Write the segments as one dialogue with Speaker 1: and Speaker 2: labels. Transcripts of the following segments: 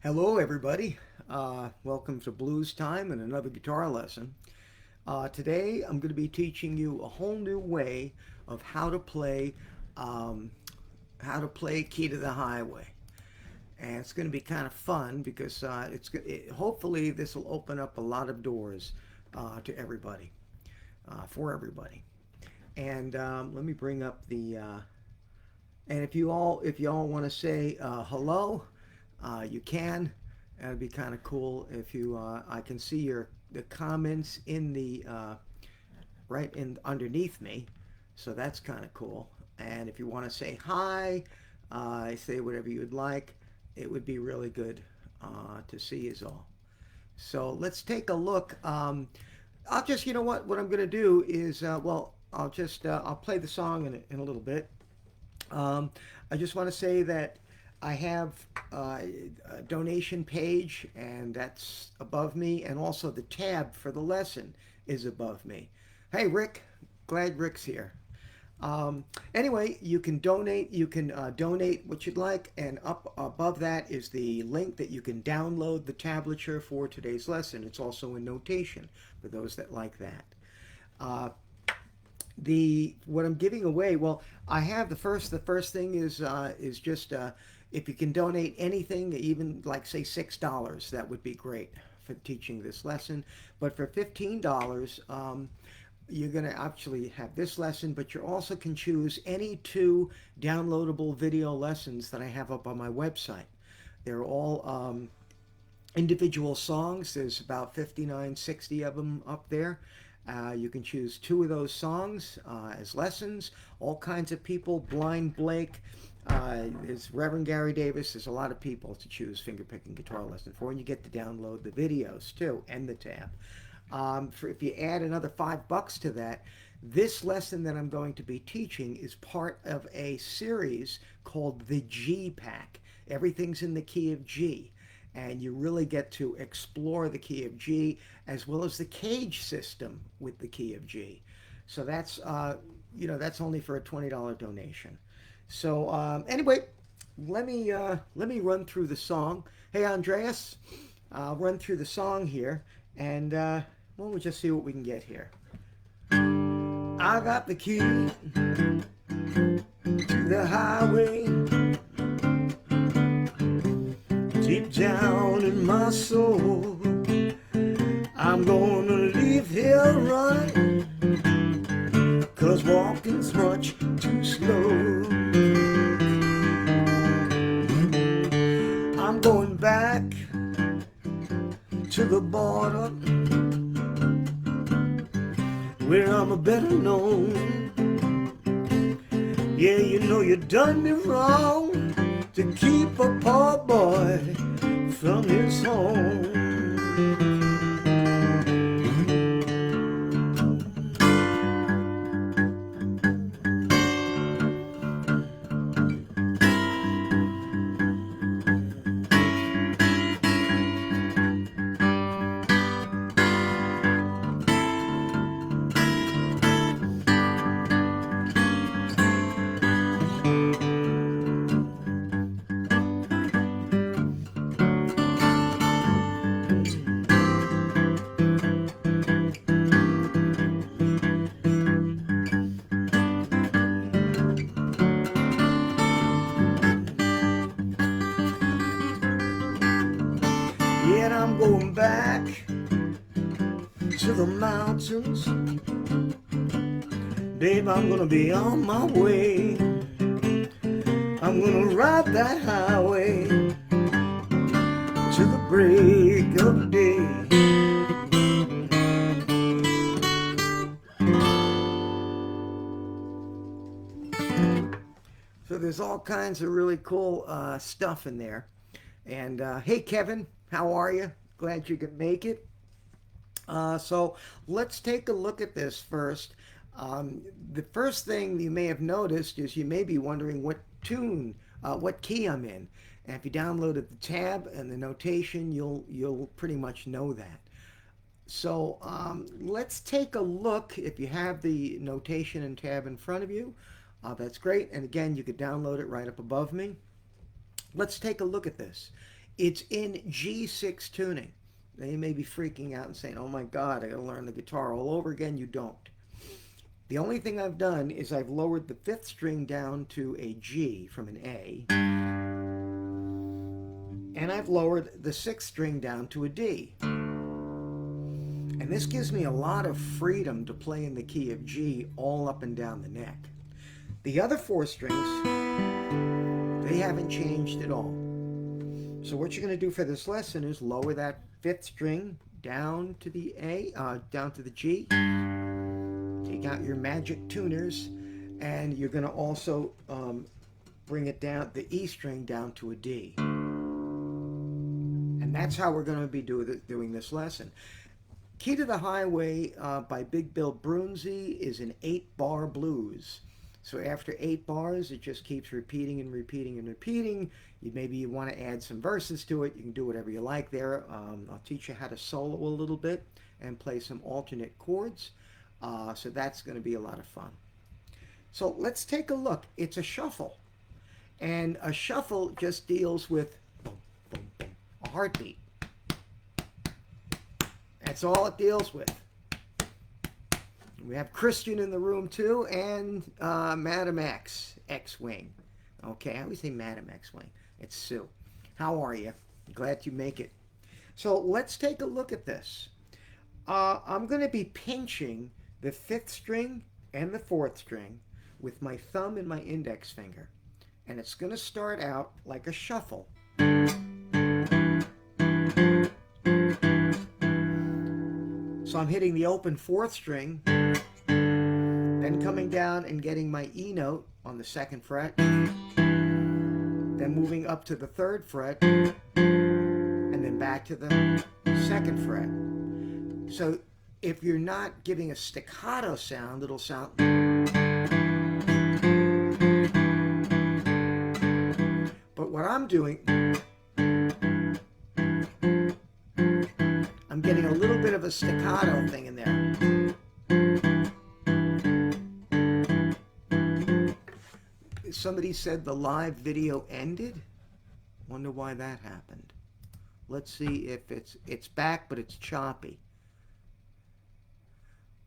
Speaker 1: Hello, everybody. Welcome to Blues Time and another guitar lesson. Today, I'm going to be teaching you a whole new way of um, how to play "Key to the Highway," and it's going to be kind of fun because hopefully this will open up a lot of doors to everybody, for everybody. And let me bring up the. And if you all want to say hello, you can. That'd be kind of cool if you. I can see the comments in the right in underneath me, so that's kind of cool. And if you want to say hi, say whatever you'd like. It would be really good to see is all. So let's take a look. I'll just, you know what I'm going to do is, I'll play the song in a little bit. Um, I just want to say that I have a donation page, and that's above me, and also the tab for the lesson is above me. Hey, Rick, glad Rick's here. Anyway, you can donate. You can donate what you'd like, and up above that is the link that you can download the tablature for today's lesson. It's also in notation for those that like that. Uh, the what I'm giving away. Well, I have the first thing is just if you can donate anything, even like say $6, that would be great for teaching this lesson. But for $15, you're going to actually have this lesson, but you also can choose any two downloadable video lessons that I have up on my website. They're all individual songs. There's about 59, 60 of them up there. You can choose two of those songs as lessons. All kinds of people. Blind Blake. There's Reverend Gary Davis. There's a lot of people to choose fingerpicking guitar lesson for, and you get to download the videos too and the tab. If you add another $5 to that, this lesson that I'm going to be teaching is part of a series called the G Pack. Everything's in the key of G, and you really get to explore the key of G as well as the cage system with the key of G. So that's only for a $20 donation. So anyway, let me run through the song. Hey, Andreas, I'll run through the song here, and we'll just see what we can get here. I got the key to the highway. Deep down in my soul, I'm gonna leave here running, 'cause walking's much too slow. I'm going back to the border, where I'm a better known. Yeah, you know you done me wrong to keep a poor boy from his home. Yet I'm going back to the mountains. Babe, I'm gonna be on my way. I'm gonna ride that highway to the break of day. So there's all kinds of really cool stuff in there. And hey, Kevin, how are you? Glad you could make it. So let's take a look at this first. The first thing you may have noticed is you may be wondering what key I'm in. And if you downloaded the tab and the notation, you'll pretty much know that. So let's take a look. If you have the notation and tab in front of you, that's great. And again, you could download it right up above me. Let's take a look at this. It's in G6 tuning. Now you may be freaking out and saying, oh my God, I gotta learn the guitar all over again. You don't. The only thing I've done is I've lowered the fifth string down to a G from an A, and I've lowered the sixth string down to a D. And this gives me a lot of freedom to play in the key of G all up and down the neck. The other four strings, they haven't changed at all. So what you're going to do for this lesson is lower that fifth string down to the A, down to the G. Take out your magic tuners, and you're going to also bring it down, the E string down to a D. And that's how we're going to be doing this lesson. Key to the Highway by Big Bill Brunzi is an 8-bar blues. So after 8 bars, it just keeps repeating and repeating and repeating. Maybe you want to add some verses to it. You can do whatever you like there. I'll teach you how to solo a little bit and play some alternate chords. So that's going to be a lot of fun. So let's take a look. It's a shuffle. And a shuffle just deals with boom, boom, boom, a heartbeat. That's all it deals with. We have Christian in the room too, and Madam X-Wing. Okay, I always say Madam X-Wing. It's Sue. How are you? Glad you make it. So let's take a look at this. I'm going to be pinching the fifth string and the fourth string with my thumb and my index finger. And it's going to start out like a shuffle. So I'm hitting the open fourth string, then coming down and getting my E note on the second fret, then moving up to the third fret, and then back to the second fret. So if you're not giving a staccato sound, it'll sound. But what I'm doing, I'm getting a little bit of a staccato thing in there. Somebody said the live video ended. Wonder why that happened. Let's see if it's back, but it's choppy.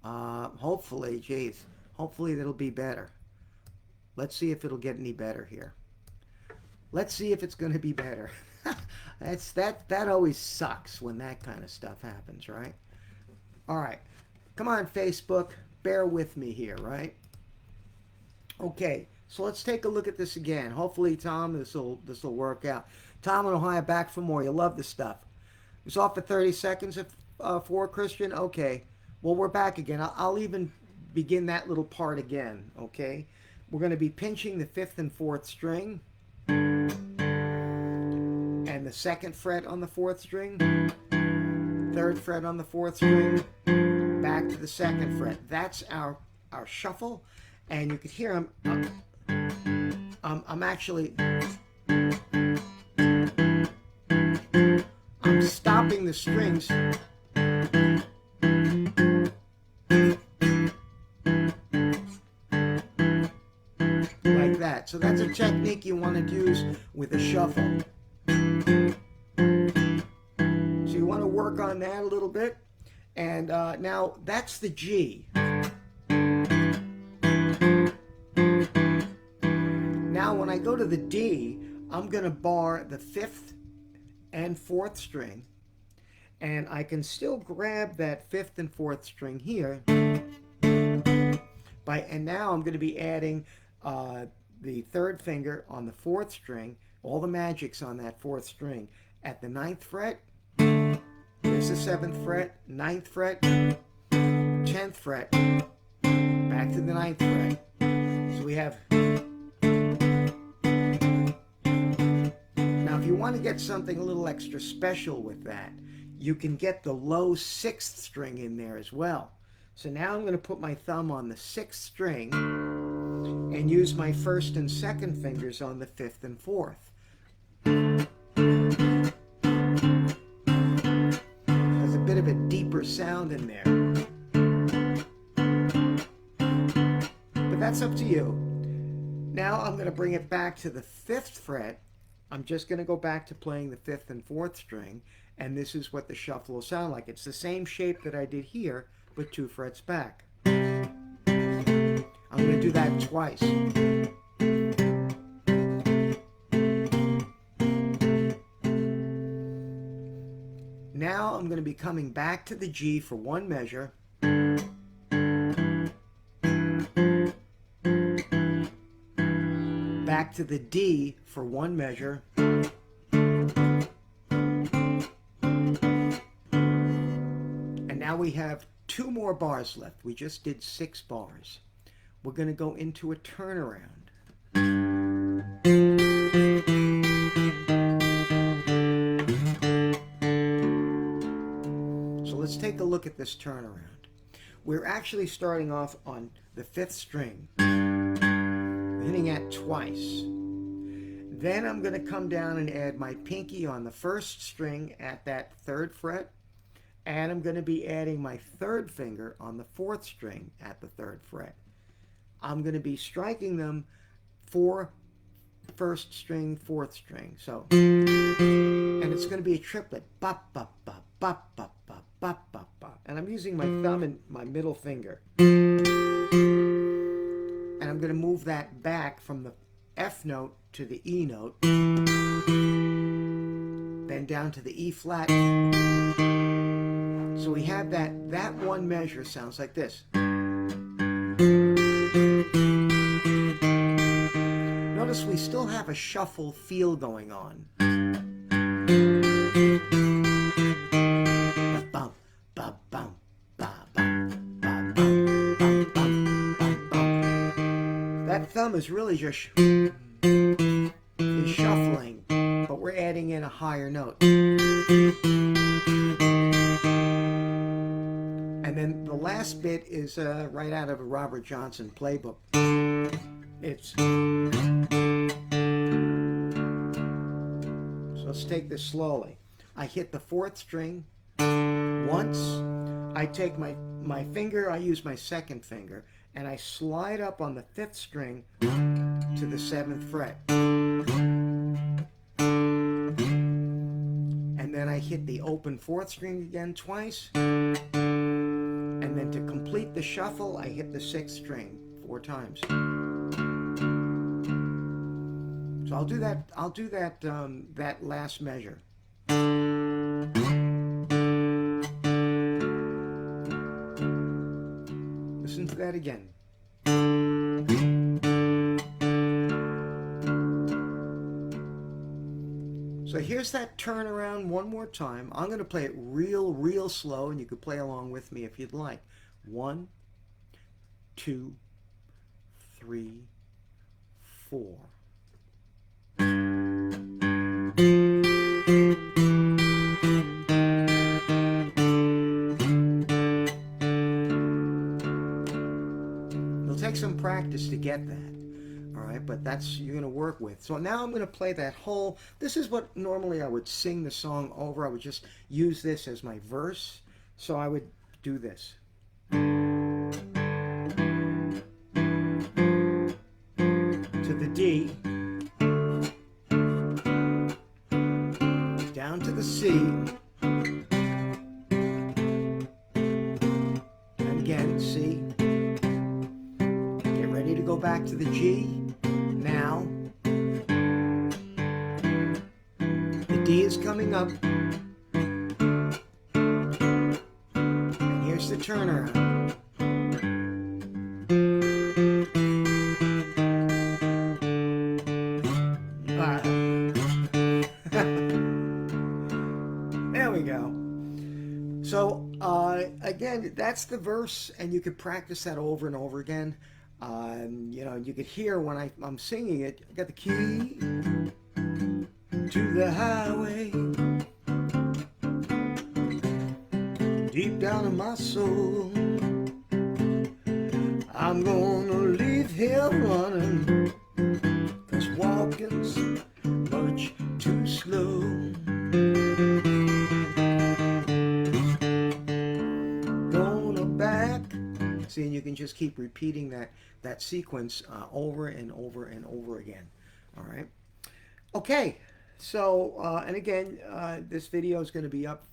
Speaker 1: Hopefully, geez, hopefully it'll be better. Let's see if it'll get any better here. Let's see if it's going to be better. That always sucks when that kind of stuff happens, right? All right, come on, Facebook, bear with me here, right? Okay, so let's take a look at this again. Hopefully, Tom, this will work out. Tom in Ohio, back for more. You love this stuff. It's off for 30 seconds for Christian. Okay, well, we're back again. I'll even begin that little part again. Okay, we're going to be pinching the fifth and fourth string, and the second fret on the fourth string, third fret on the fourth string, back to the second fret. That's our shuffle, and you can hear I'm actually I'm stopping the strings like that. So that's a technique you want to use with a shuffle. So you want to work on that a little bit. And now that's the G. Now when I go to the D, I'm going to bar the fifth and fourth string. And I can still grab that fifth and fourth string here. And now I'm going to be adding the third finger on the fourth string, all the magic's on that fourth string. At the 9th fret, there's the 7th fret, 9th fret, 10th fret, back to the 9th fret. So we have. Now, if you want to get something a little extra special with that, you can get the low 6th string in there as well. So now I'm going to put my thumb on the 6th string and use my first and second fingers on the 5th and 4th. There's a bit of a deeper sound in there. But that's up to you. Now I'm going to bring it back to the 5th fret I'm just going to go back to playing the 5th and 4th string, and this is what the shuffle will sound like. It's the same shape that I did here, but 2 frets back. I'm going to do that twice. Now I'm going to be coming back to the G for 1 measure. Back to the D for 1 measure. And now we have 2 more bars left. We just did 6 bars. We're going to go into a turnaround. So let's take a look at this turnaround. We're actually starting off on the 5th string, hitting it twice. Then I'm going to come down and add my pinky on the 1st string at that 3rd fret, and I'm going to be adding my 3rd finger on the 4th string at the 3rd fret. I'm going to be striking them for 1st string, 4th string. So, and it's going to be a triplet. Bop, bop, bop, bop, bop, bop, bop, bop, bop. And I'm using my thumb and my middle finger. And I'm going to move that back from the F note to the E note. Then down to the E flat. So we have that 1 measure sounds like this. Notice we still have a shuffle feel going on. That thumb is really just shuffling, but we're adding in a higher note. And then the last bit is right out of a Robert Johnson playbook. So let's take this slowly. I hit the 4th string once. I take my finger, I use my 2nd finger, and I slide up on the 5th string to the 7th fret. And then I hit the open 4th string again twice. And then to complete the shuffle, I hit the 6th string 4 times. So I'll do that that last measure. Listen to that again. So here's that turnaround one more time. I'm going to play it real slow, and you could play along with me if you'd like. 1, 2, 3, 4. It'll take some practice to get that. All right, but that's you're going to work with. So now I'm going to play that whole. This is what normally I would sing the song over. I would just use this as my verse. So I would do this. To the D. Down to the C. And again, C. Get ready to go back to the G. Now, the D is coming up, and here's the turnaround. There we go. So, again, that's the verse, and you could practice that over and over again. You know, you could hear when I'm singing it, I got the key to the highway, deep down in my soul. I'm gonna leave here running, 'cause walking's much too slow. Gonna back. See, and you can just keep repeating that sequence over and over and over again. All right. Okay. And again, this video is going to be up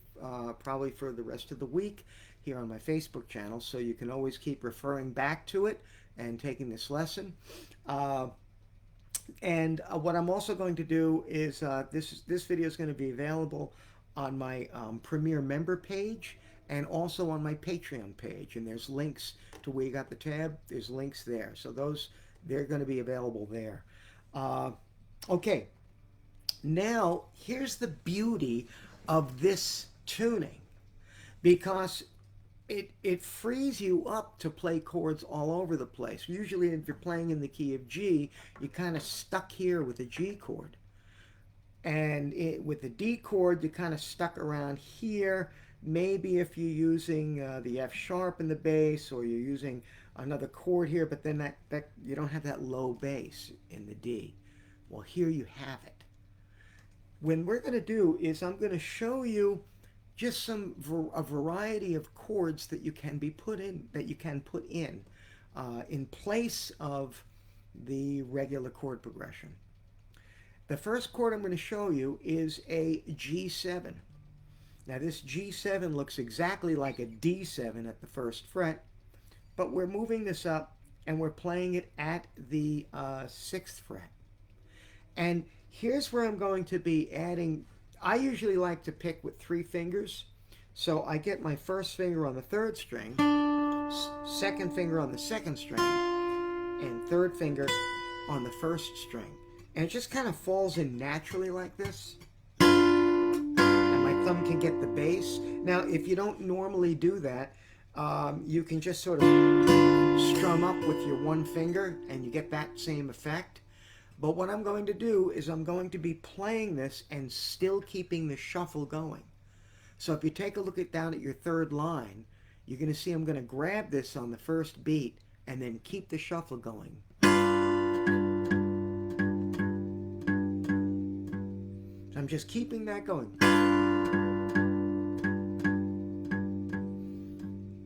Speaker 1: probably for the rest of the week here on my Facebook channel, so you can always keep referring back to it and taking this lesson. What I'm also going to do is this video is going to be available on my Premier member page and also on my Patreon page. And there's links to where you got the tab. There's links there. So they're going to be available there. Okay. Now, here's the beauty of this tuning, because it frees you up to play chords all over the place. Usually if you're playing in the key of G, you're kind of stuck here with a G chord. And with the D chord, you're kind of stuck around here. Maybe if you're using the F sharp in the bass, or you're using another chord here, but then that you don't have that low bass in the D. Well, here you have it. What we're going to do is I'm going to show you just a variety of chords that you can put in place of the regular chord progression. The first chord I'm going to show you is a G7. Now this G7 looks exactly like a D7 at the first fret, but we're moving this up and we're playing it at the 6th fret. And here's where I'm going to be adding. I usually like to pick with 3 fingers. So I get my first finger on the 3rd string, second finger on the 2nd string, and 3rd finger on the 1st string. And it just kind of falls in naturally like this. And my thumb can get the bass. Now, if you don't normally do that, you can just sort of strum up with your 1 finger and you get that same effect. But what I'm going to do is I'm going to be playing this and still keeping the shuffle going. So if you take a look down at your 3rd line, you're going to see I'm going to grab this on the 1st beat and then keep the shuffle going. So I'm just keeping that going.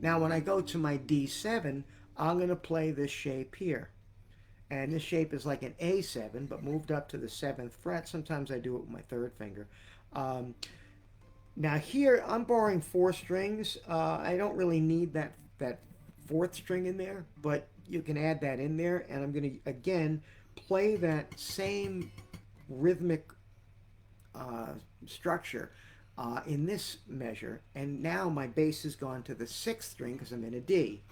Speaker 1: Now when I go to my D7, I'm going to play this shape here. And this shape is like an A7, but moved up to the 7th fret. Sometimes I do it with my 3rd finger. Now here, I'm borrowing 4 strings. I don't really need that 4th string in there, but you can add that in there. And I'm going to, again, play that same rhythmic structure in this measure. And now my bass has gone to the 6th string because I'm in a D.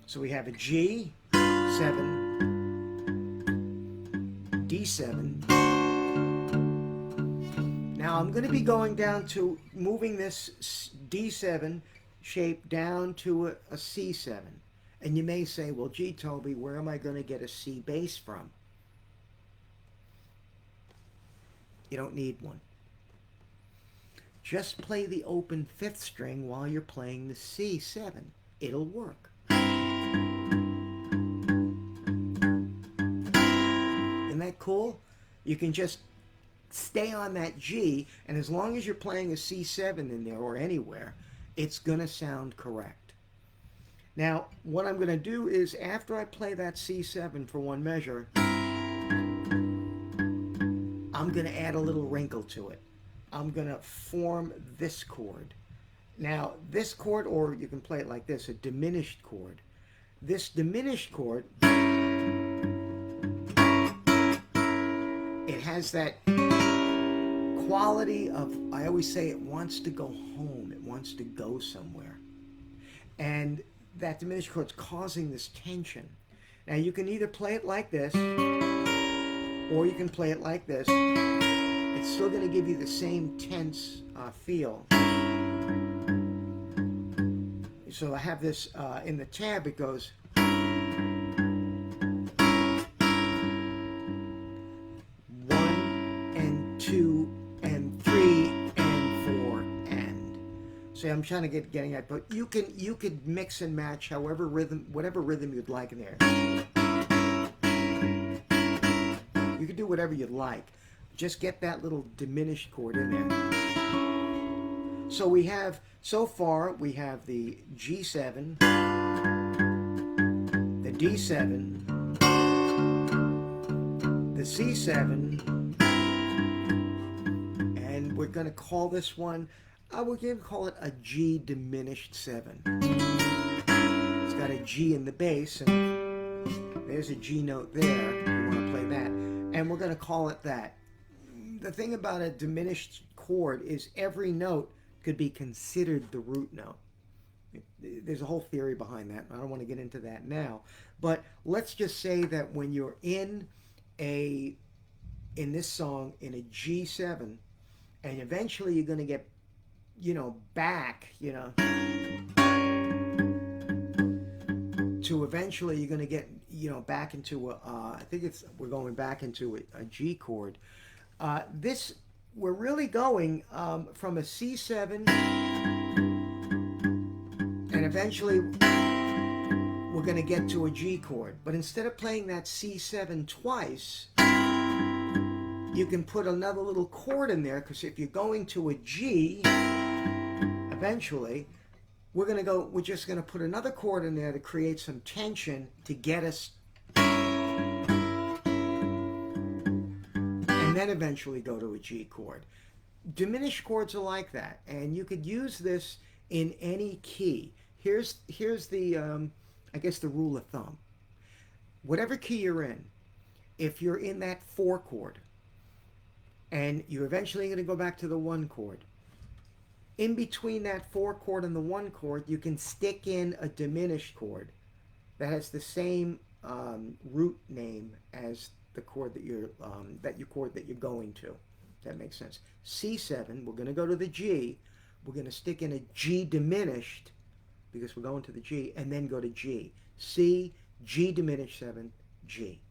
Speaker 1: So we have a G, 7, D7. Now I'm going to be going down to moving this D7 shape down to a C7. And you may say, well, gee, Toby, where am I going to get a C bass from? You don't need one. Just play the open 5th string while you're playing the C7. It'll work. Isn't that cool? You can just stay on that G, and as long as you're playing a C7 in there or anywhere, it's going to sound correct. Now, what I'm going to do is, after I play that C7 for 1 measure, I'm going to add a little wrinkle to it. I'm going to form this chord. Now, this chord, or you can play it like this, a diminished chord. This diminished chord, it has that quality of, I always say, it wants to go home. It wants to go somewhere. And that diminished chord's causing this tension. Now, you can either play it like this, or you can play it like this. It's still going to give you the same tense feel. So I have this in the tab, it goes. 1 and 2 and 3 and 4 and. So I'm trying to getting at, but you could mix and match whatever rhythm you'd like in there. You could do whatever you'd like. Just get that little diminished chord in there. So we have, so far, we have the G7, the D7, C7, and we're going to call this one, we're going to call it a G diminished 7. It's got a G in the bass, and there's a G note there. You want to play that, and we're going to call it that. The thing about a diminished chord is every note could be considered the root note. There's a whole theory behind that. I don't want to get into that now, but let's just say that when you're in this song in a G7, and eventually you're going to get, back, to eventually you're going to get, back into I think we're going back into a G chord. We're really going from a C7, and eventually we're going to get to a G chord. But instead of playing that C7 twice, you can put another little chord in there, because if you're going to a G, eventually, we're just going to put another chord in there to create some tension to get us, and then eventually go to a G chord. Diminished chords are like that, and you could use this in any key. Here's the, I guess, the rule of thumb. Whatever key you're in, if you're in that 4 chord, and you're eventually going to go back to the 1 chord, in between that 4 chord and the 1 chord, you can stick in a diminished chord that has the same root name as the chord that you're going to. That makes sense. C7, we're going to go to the G. We're going to stick in a G diminished, because we're going to the G, and then go to G. C, G diminished 7, G.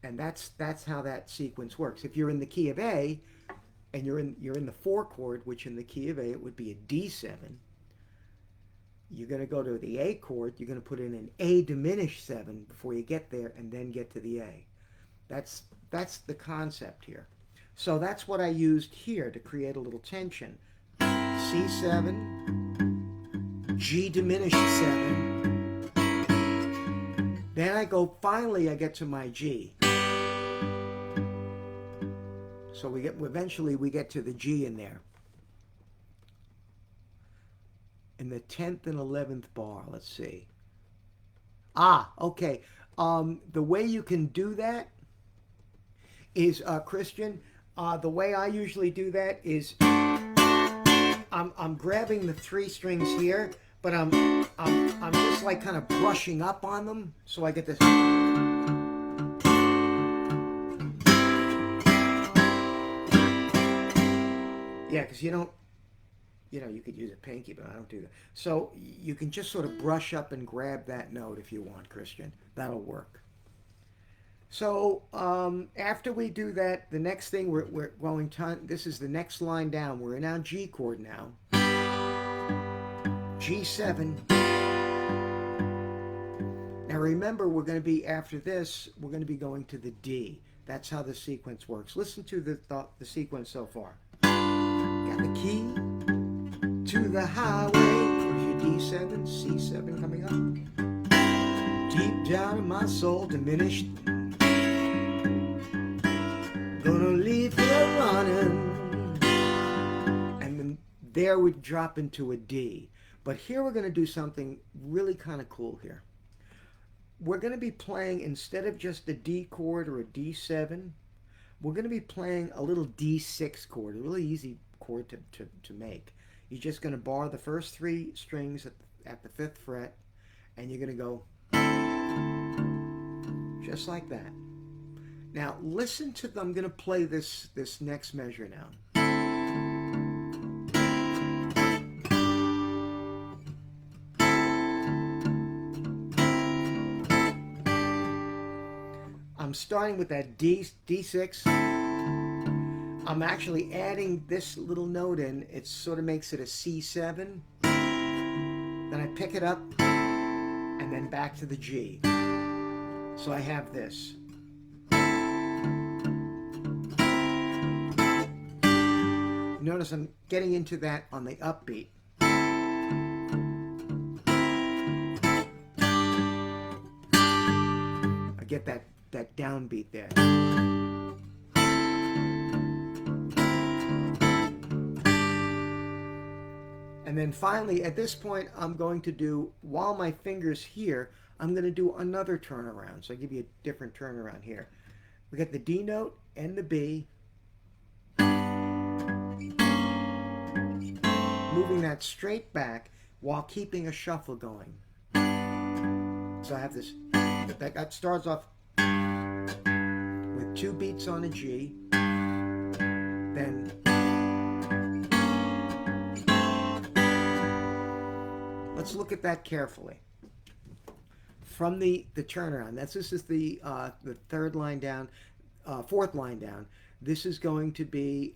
Speaker 1: And that's how that sequence works. If you're in the key of A, and you're in the 4 chord, which in the key of A it would be a D7, you're going to go to the A chord, you're going to put in an A diminished 7 before you get there, and then get to the A. That's the concept here. So that's what I used here to create a little tension. C7, G diminished 7. Then finally I get to my G. So eventually we get to the G in there. In the 10th and 11th bar, let's see. Okay. The way you can do that is, Christian, the way I usually do that is I'm grabbing the 3 strings here, but I'm just like kind of brushing up on them, so I get this. Yeah, because you don't, you could use a pinky, but I don't do that. So you can just sort of brush up and grab that note if you want, Christian. That'll work. So after we do that, the next thing we're going to, this is the next line down. We're in our G chord now. G7. Now remember, we're going to be, after this, we're going to be going to the D. That's how the sequence works. Listen to the sequence so far. Got the key to the highway. There's your D7, C7 coming up. Deep down in my soul, diminished. Gonna leave here running. And then there we drop into a D. But here we're going to do something really kind of cool here. We're going to be playing, instead of just a D chord or a D7, we're going to be playing a little D6 chord, a really easy chord to make. You're just going to bar the first 3 strings at the 5th fret, and you're going to go just like that. Now listen to them. I'm going to play this next measure now. I'm starting with that D6. I'm actually adding this little note in. It sort of makes it a C7. Then I pick it up and then back to the G. So I have this. Notice I'm getting into that on the upbeat. I get that downbeat there. And then finally, at this point, I'm going to do, while my finger's here, I'm going to do another turnaround. So I give you a different turnaround here. We got the D note and the B. Moving that straight back while keeping a shuffle going. So I have this, that starts off with 2 beats on a G. Then let's look at that carefully. From the turnaround, this is the third line down, fourth line down. This is going to be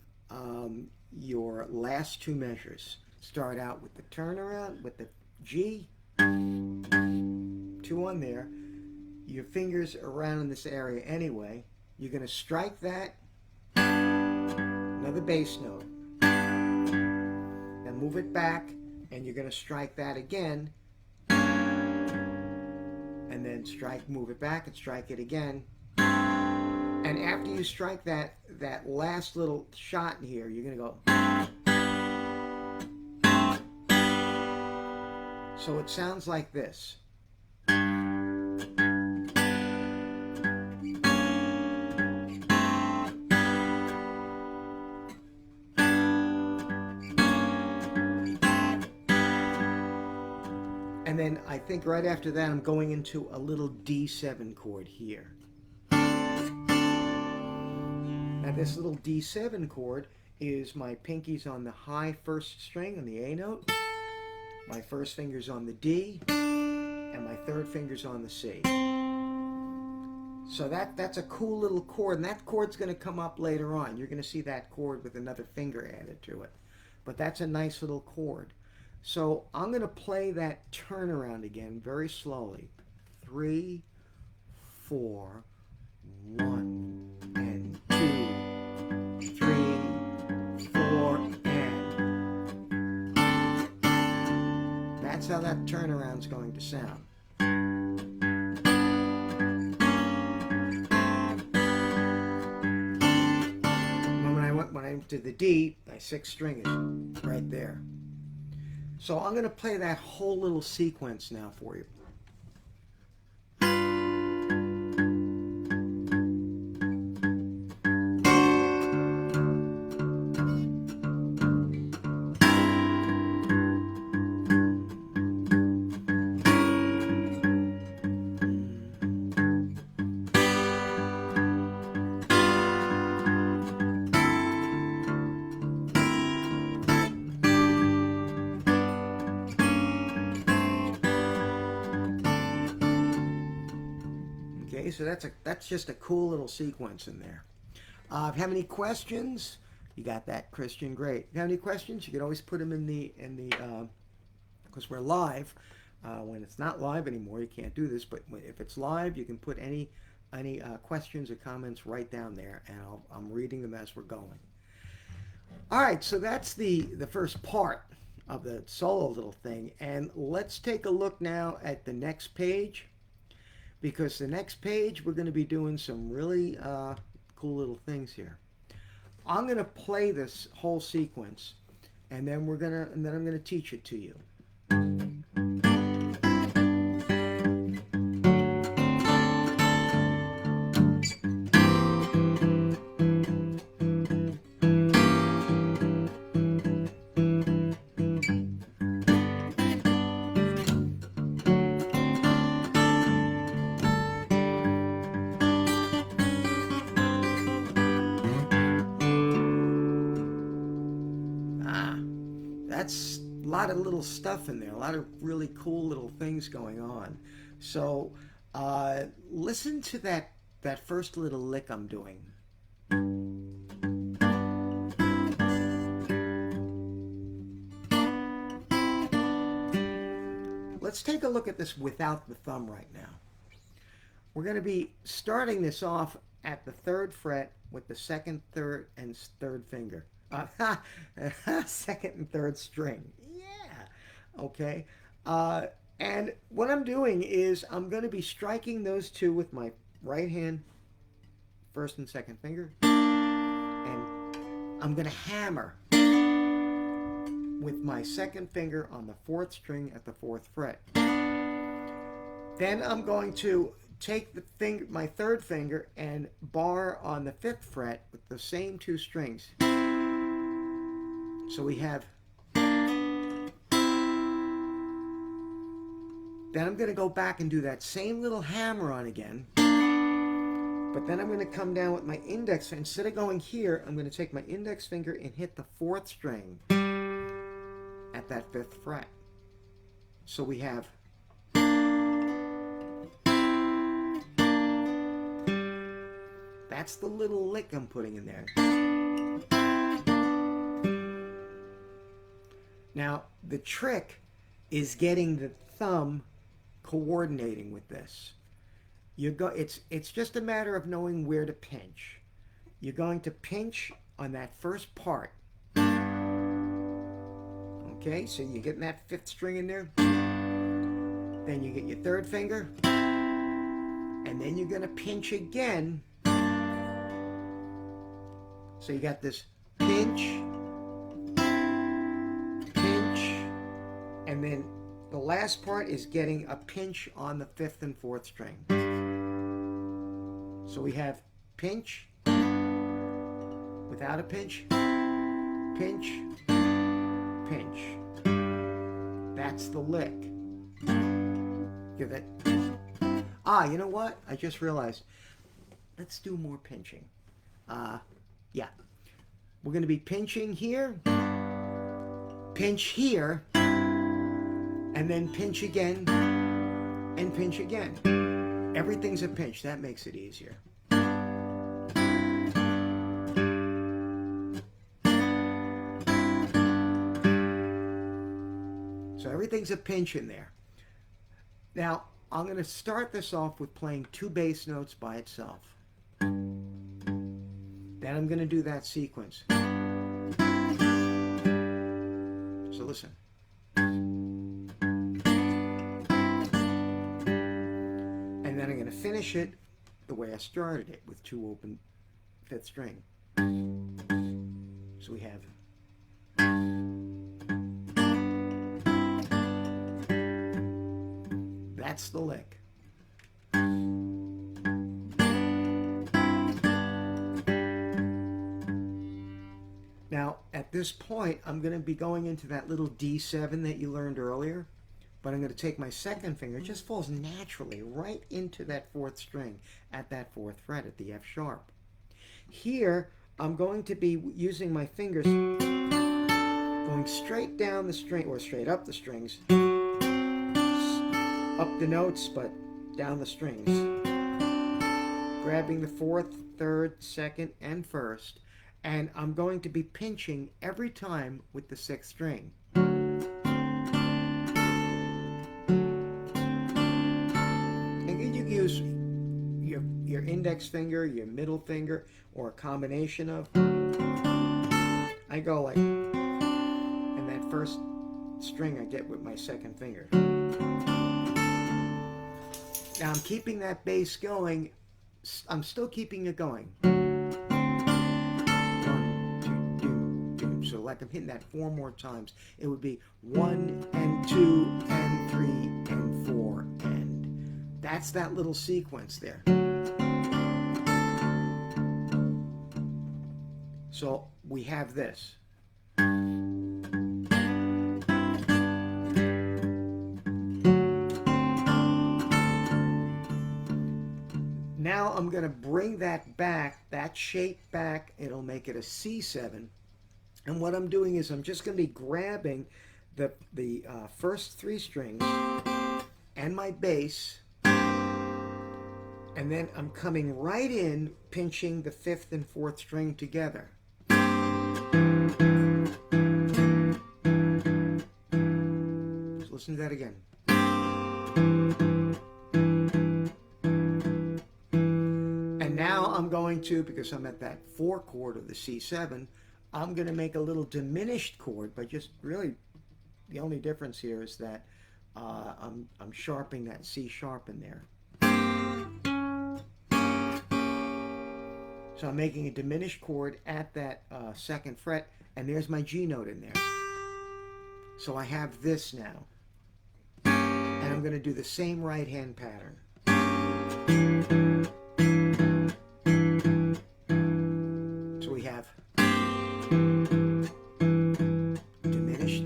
Speaker 1: your last 2 measures. Start out with the turnaround with the G, 2 on there. Your fingers are around in this area anyway. You're going to strike that, another bass note. Then move it back, and you're going to strike that again. And then strike, move it back, and strike it again. And after you strike that last little shot in here, you're going to go. So it sounds like this. And then I think right after that I'm going into a little D7 chord here. Now this little D7 chord is my pinkies on the high first string on the A note, my first finger's on the D, and my third finger's on the C. So that's a cool little chord, and that chord's going to come up later on. You're going to see that chord with another finger added to it. But that's a nice little chord. So I'm going to play that turnaround again very slowly. 3, 4, 1, and 2, 3, 4, and. That's how that turnaround's going to sound. When I did the D, my 6th string is right there. So I'm going to play that whole little sequence now for you. Okay, so that's just a cool little sequence in there. If you have any questions, you got that, Christian. Great. If you have any questions, you can always put them in the because we're live. When it's not live anymore, you can't do this. But if it's live, you can put any questions or comments right down there, and I'm reading them as we're going. All right, so that's the first part of the solo little thing, and let's take a look now at the next page. Because the next page, we're going to be doing some really cool little things here. I'm going to play this whole sequence, and then I'm going to teach it to you. That's a lot of little stuff in there, a lot of really cool little things going on. So listen to that first little lick I'm doing. Let's take a look at this without the thumb right now. We're going to be starting this off at the 3rd fret with the 2nd, 3rd, and 3rd finger. 2nd and 3rd string. Yeah. Okay. And what I'm doing is I'm going to be striking those 2 with my right hand, 1st and 2nd finger, and I'm going to hammer with my second finger on the 4th string at the 4th fret. Then I'm going to take my 3rd finger and bar on the 5th fret with the same 2 strings. So we have. Then I'm going to go back and do that same little hammer on again. But then I'm going to come down with my index. Instead of going here, I'm going to take my index finger and hit the 4th string at that 5th fret. So we have. That's the little lick I'm putting in there. Now, the trick is getting the thumb coordinating with this. It's just a matter of knowing where to pinch. You're going to pinch on that first part. Okay, so you're getting that 5th string in there. Then you get your 3rd finger. And then you're going to pinch again. So you got this pinch, pinch, and then the last part is getting a pinch on the 5th and 4th string. So we have pinch, without a pinch, pinch, pinch. That's the lick. Give that. You know what? I just realized. Let's do more pinching. Yeah. We're going to be pinching here, pinch here, and then pinch again, and pinch again. Everything's a pinch. That makes it easier. So everything's a pinch in there. Now, I'm going to start this off with playing 2 bass notes by itself. Then I'm going to do that sequence. So listen. And then I'm going to finish it the way I started it, with 2 open 5th string. So we have. That's the lick. Now, at this point, I'm going to be going into that little D7 that you learned earlier, but I'm going to take my 2nd finger. It just falls naturally right into that 4th string at that 4th fret at the F sharp. Here, I'm going to be using my fingers, going straight down the string, or straight up the strings, up the notes, but down the strings, grabbing the 4th, 3rd, 2nd, and 1st. And I'm going to be pinching every time with the 6th string. And you use your index finger, your middle finger, or a combination of. I go like, and that 1st string I get with my 2nd finger. Now I'm keeping that bass going. I'm still keeping it going. So like I'm hitting that 4 more times. It would be 1 and 2 and 3 and 4 and. That's that little sequence there. So we have this. Now I'm going to bring that back, that shape back. It'll make it a C7. And what I'm doing is I'm just going to be grabbing the first 3 strings and my bass, and then I'm coming right in, pinching the 5th and 4th string together. So listen to that again. And now I'm going to, because I'm at that 4 chord of the C7, I'm going to make a little diminished chord, but just really the only difference here is that I'm sharpening that C sharp in there. So I'm making a diminished chord at that 2nd fret, and there's my G note in there. So I have this now. And I'm going to do the same right hand pattern. So we have diminished.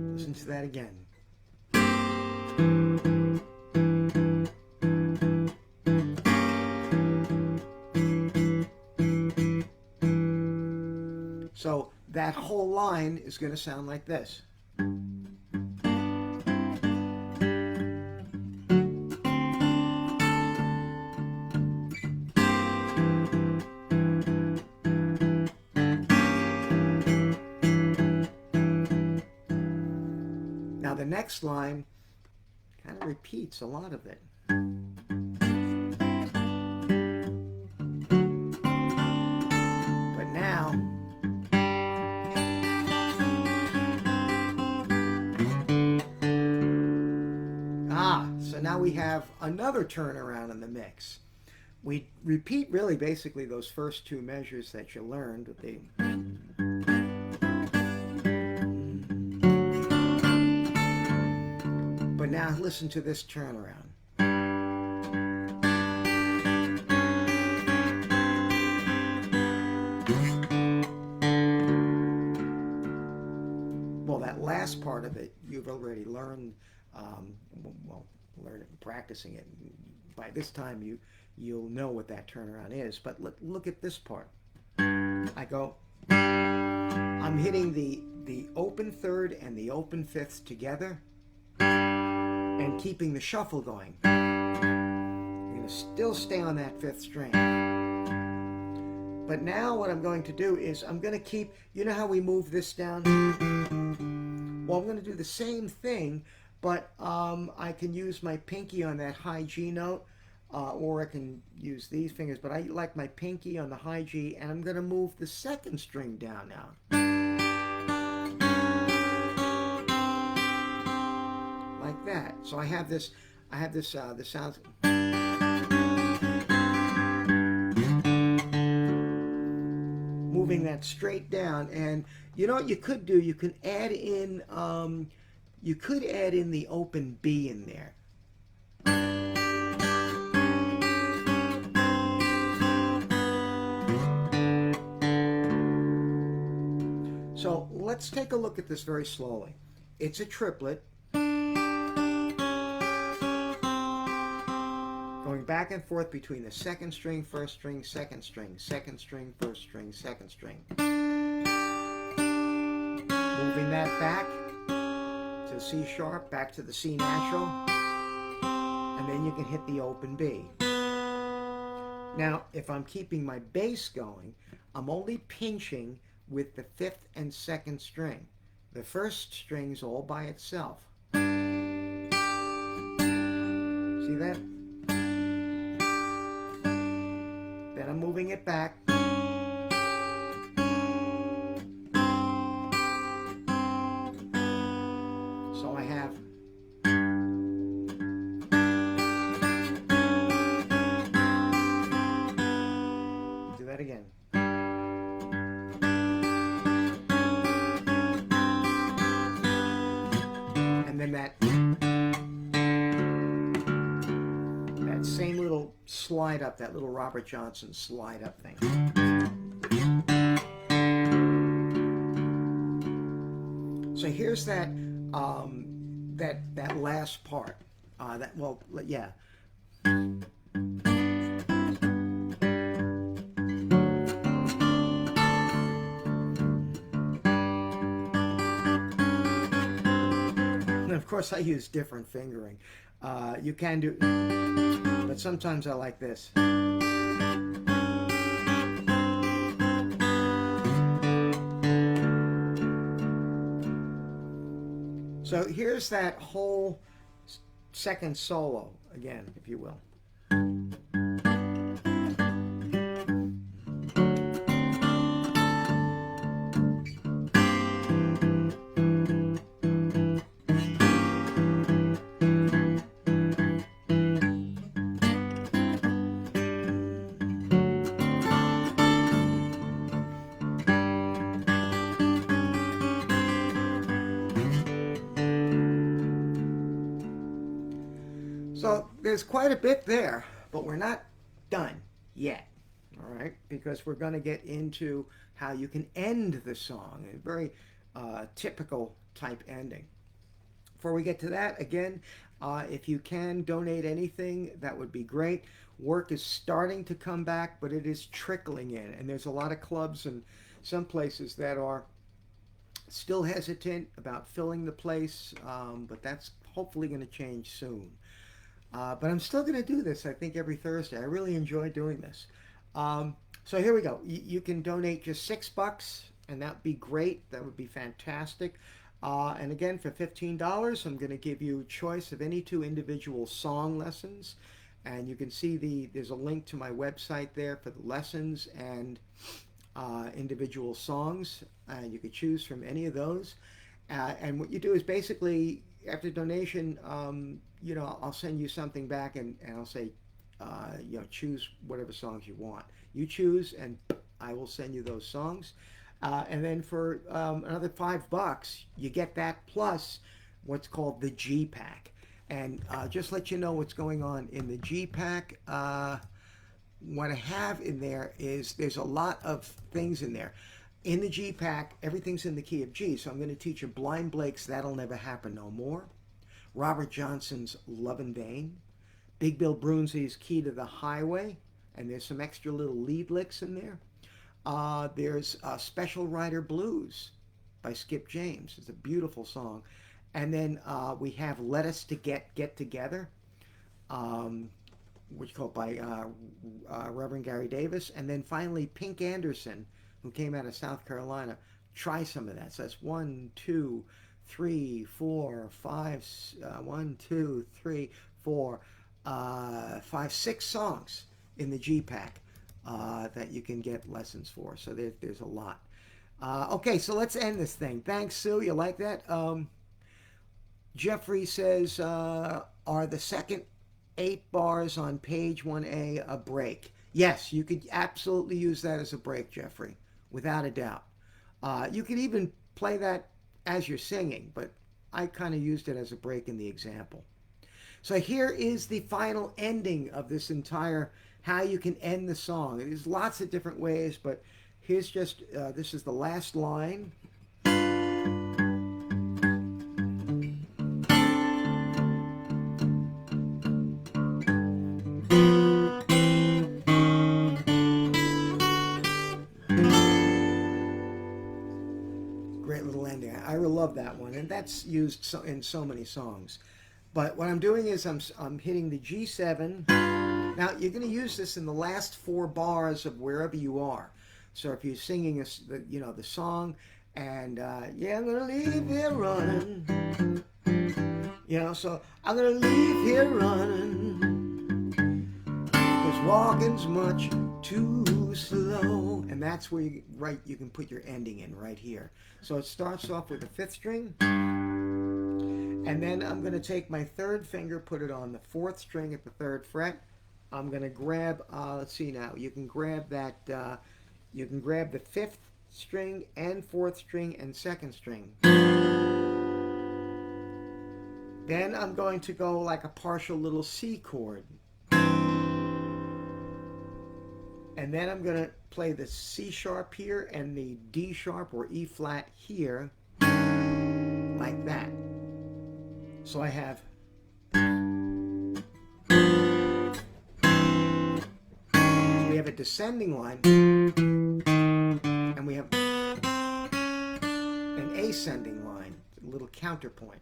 Speaker 1: Listen to that again. So that whole line is going to sound like this. Now the next line kind of repeats a lot of it. But now so now we have another turnaround in the mix. We repeat really basically those first two measures that you learned. But now listen to this turnaround. Well, that last part of it you've already learned. Learn it and practicing it. By this time you'll know what that turnaround is. But look at this part. I'm hitting the open third and the open fifth together and keeping the shuffle going. I'm going to still stay on that fifth string. But now what I'm going to do is I'm going to keep, you know how we move this down? Well, I'm going to do the same thing, but I can use my pinky on that high G note, or I can use these fingers, but I like my pinky on the high G, and I'm going to move the second string down now. Like that. So I have this sounds. Moving that straight down, and you know what you could do? You can add in, you could add in the open B in there. So let's take a look at this very slowly. It's a triplet. Going back and forth between the second string, first string, second string, second string, first string, second string. Moving that back to the C sharp, back to the C natural, and then you can hit the open B. Now, if I'm keeping my bass going, I'm only pinching with the fifth and second string. The first string's all by itself. See that? Then I'm moving it back. So I have do that again. And then that same little slide up, that little Robert Johnson slide up thing. So here's that that last part. Yeah. And of course I use different fingering. You can do, but sometimes I like this. So here's that whole second solo again, if you will. there's quite a bit there, but we're not done yet. All right, because we're going to get into how you can end the song, a very typical type ending. Before we get to that, again, if you can donate anything, that would be great. Work is starting to come back, but it is trickling in, and there's a lot of clubs and some places that are still hesitant about filling the place, but that's hopefully going to change soon. But I'm still going to do this, I think, every Thursday. I really enjoy doing this. So here we go. You can donate just $6, and that would be great. That would be fantastic. And again, for $15, I'm going to give you choice of any two individual song lessons. And you can see there's a link to my website there for the lessons and individual songs. You could choose from any of those. And what you do is basically, after donation, I'll send you something back and I'll say, choose whatever songs you want. You choose, and I will send you those songs. And then for another $5, you get that plus what's called the G Pack. And just let you know what's going on in the G Pack. What I have in there is there's a lot of things in there. In the G Pack, everything's in the key of G. So I'm going to teach you Blind Blake's That'll Never Happen No More, Robert Johnson's Love in Vain, Big Bill Broonzy's Key to the Highway, and there's some extra little lead licks in there. There's Special Rider Blues by Skip James. It's a beautiful song. And then we have Let Us to Get Together, which is called by Reverend Gary Davis. And then finally Pink Anderson, who came out of South Carolina. Try some of that. So that's 1, 2, 3, 4, 5, 1, 2, 3, 4, 5, 6 songs in the G Pack that you can get lessons for. So there's a lot. Okay, so let's end this thing. Thanks, Sue. You like that? Jeffrey says, are the second 8 bars on page 1A a break? Yes, you could absolutely use that as a break, Jeffrey, without a doubt. You could even play that as you're singing, but I kind of used it as a break in the example. So here is the final ending of this entire, how you can end the song. There's lots of different ways, but here's just, this is the last line. Great little ending. I love that one, and that's used in so many songs. But what I'm doing is I'm hitting the G7. Now you're going to use this in the last 4 bars of wherever you are. So if you're singing the song, and yeah, I'm gonna leave here running. So I'm gonna leave here running, 'cause walking's much too slow. And that's where you can put your ending in right here. So it starts off with the 5th string. And then I'm going to take my 3rd finger, put it on the 4th string at the 3rd fret. I'm going to grab, let's see now, you can grab that, you can grab the 5th string and 4th string and 2nd string. Then I'm going to go like a partial little C chord. And then I'm going to play the C sharp here and the D sharp or E flat here, like that. So I have, we have a descending line, and we have an ascending line, a little counterpoint.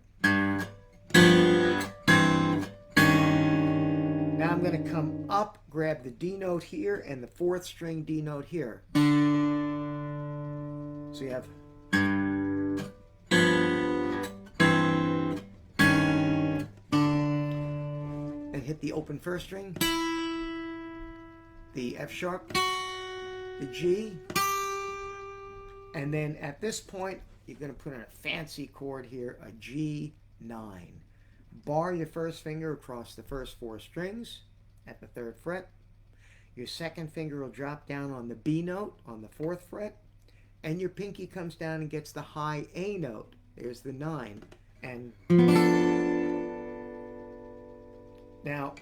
Speaker 1: Now I'm going to come up, grab the D note here and the 4th string D note here. So you have, and hit the open 1st string, the F sharp, the G, and then at this point you're going to put in a fancy chord here, a G9. Bar your 1st finger across the first 4 strings at the 3rd fret. Your 2nd finger will drop down on the B note on the 4th fret, and your pinky comes down and gets the high A note. There's the 9. And now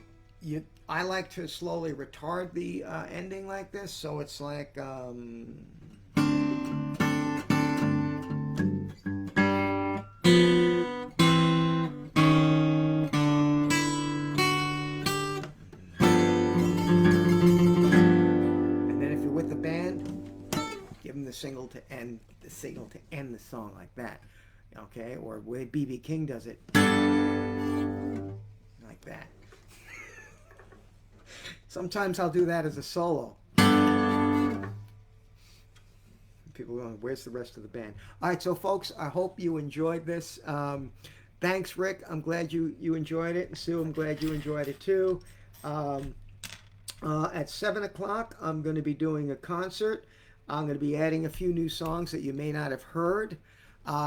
Speaker 1: I like to slowly retard the ending like this, so it's like and then if you're with the band, give them the signal to end the song like that, okay? Or the way BB King does it, like that. Sometimes I'll do that as a solo. People are going, where's the rest of the band? All right, so folks, I hope you enjoyed this. Thanks, Rick. I'm glad you enjoyed it. And Sue, I'm glad you enjoyed it too. Um, at 7 o'clock, I'm going to be doing a concert. I'm going to be adding a few new songs that you may not have heard.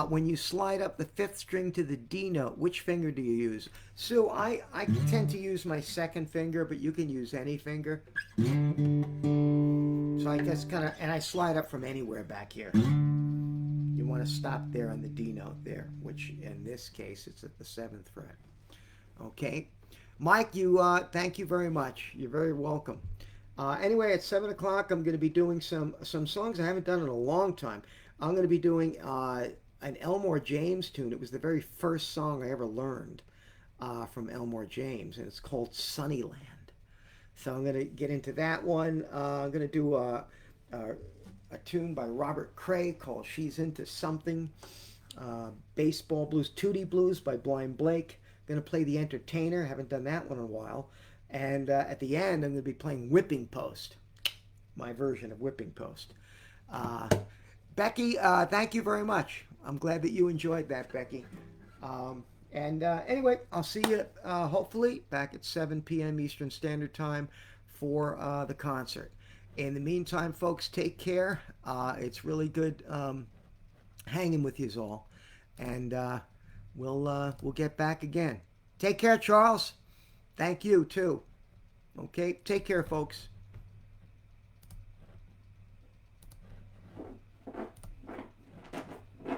Speaker 1: When you slide up the fifth string to the D note, which finger do you use? Sue, I tend to use my second finger, but you can use any finger. So I just kind of, and I slide up from anywhere back here. You want to stop there on the D note there, which in this case, it's at the 7th fret. Okay. Mike, thank you very much. You're very welcome. Anyway, at 7 o'clock, I'm going to be doing some songs I haven't done in a long time. I'm going to be doing an Elmore James tune. It was the very first song I ever learned from Elmore James, and it's called Sunnyland. So I'm going to get into that one. I'm going to do a tune by Robert Cray called She's Into Something. Baseball Blues, Tootie Blues by Blind Blake. I'm going to play The Entertainer. Haven't done that one in a while. And at the end, I'm going to be playing Whipping Post, my version of Whipping Post. Becky, thank you very much. I'm glad that you enjoyed that, Becky. Anyway, I'll see you hopefully back at 7 p.m. Eastern Standard Time for the concert. In the meantime, folks, take care. It's really good hanging with you all, and we'll get back again. Take care, Charles. Thank you too. Okay, take care, folks.